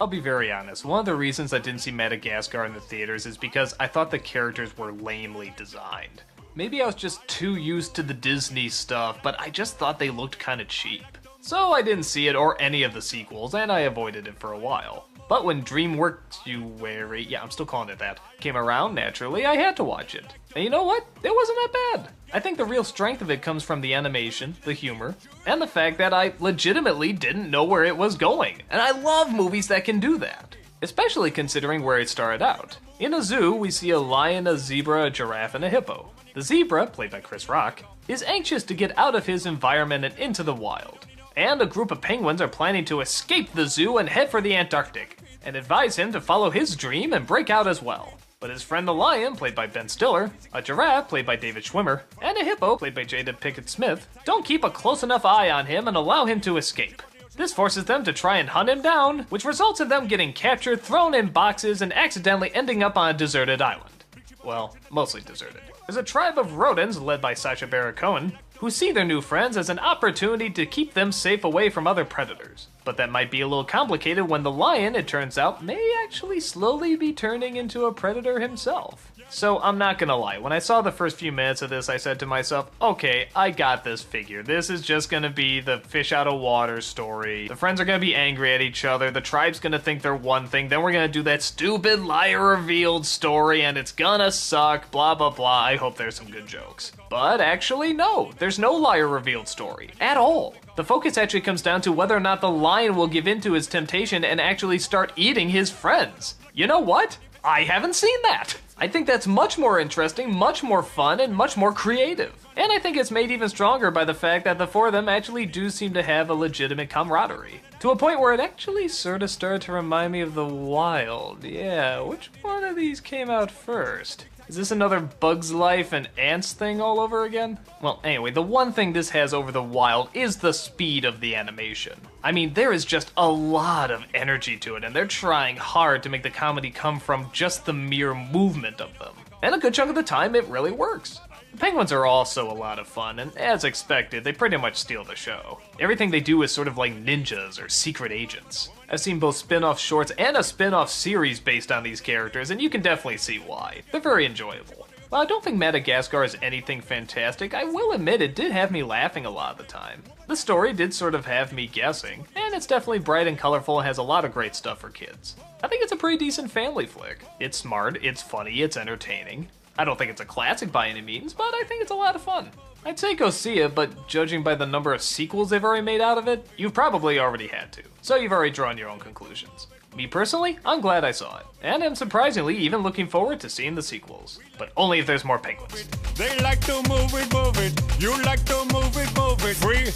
I'll be very honest, one of the reasons I didn't see Madagascar in the theaters is because I thought the characters were lamely designed. Maybe I was just too used to the Disney stuff, but I just thought they looked kinda cheap. So I didn't see it or any of the sequels, and I avoided it for a while. But when Dreamworks-uary, yeah, I'm still calling it that, came around, naturally, I had to watch it. And you know what? It wasn't that bad. I think the real strength of it comes from the animation, the humor, and the fact that I legitimately didn't know where it was going. And I love movies that can do that, especially considering where it started out. In a zoo, we see a lion, a zebra, a giraffe, and a hippo. The zebra, played by Chris Rock, is anxious to get out of his environment and into the wild. And a group of penguins are planning to escape the zoo and head for the Antarctic, and advise him to follow his dream and break out as well. But his friend the lion, played by Ben Stiller, a giraffe, played by David Schwimmer, and a hippo, played by Jada Pinkett Smith, don't keep a close enough eye on him and allow him to escape. This forces them to try and hunt him down, which results in them getting captured, thrown in boxes, and accidentally ending up on a deserted island. Well, mostly deserted. There's a tribe of rodents led by Sacha Baron Cohen, who see their new friends as an opportunity to keep them safe away from other predators. But that might be a little complicated when the lion, it turns out, may actually slowly be turning into a predator himself. So I'm not gonna lie, when I saw the first few minutes of this, I said to myself, okay, I got this figured. This is just gonna be the fish out of water story. The friends are gonna be angry at each other, the tribe's gonna think they're one thing, then we're gonna do that stupid liar revealed story and it's gonna suck, blah blah blah. I hope there's some good jokes. But actually, no, there's no liar revealed story at all. The focus actually comes down to whether or not the lion will give in to his temptation and actually start eating his friends. You know what? I haven't seen that. I think that's much more interesting, much more fun, and much more creative. And I think it's made even stronger by the fact that the four of them actually do seem to have a legitimate camaraderie. To a point where it actually sort of started to remind me of The Wild. Yeah, which one of these came out first? Is this another Bug's Life and Ants thing all over again? Well, anyway, the one thing this has over The Wild is the speed of the animation. I mean, there is just a lot of energy to it, and they're trying hard to make the comedy come from just the mere movement of them. And a good chunk of the time, it really works. The penguins are also a lot of fun, and as expected, they pretty much steal the show. Everything they do is sort of like ninjas or secret agents. I've seen both spin-off shorts and a spin-off series based on these characters, and you can definitely see why. They're very enjoyable. While I don't think Madagascar is anything fantastic, I will admit it did have me laughing a lot of the time. The story did sort of have me guessing, and it's definitely bright and colorful and has a lot of great stuff for kids. I think it's a pretty decent family flick. It's smart, it's funny, it's entertaining. I don't think it's a classic by any means, but I think it's a lot of fun. I'd say go see it, but judging by the number of sequels they've already made out of it, you've probably already had to. So you've already drawn your own conclusions. Me personally, I'm glad I saw it. And I'm surprisingly even looking forward to seeing the sequels. But only if there's more penguins. They like to move it, move it. You like to move it, move it. 3,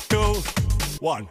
2, 1.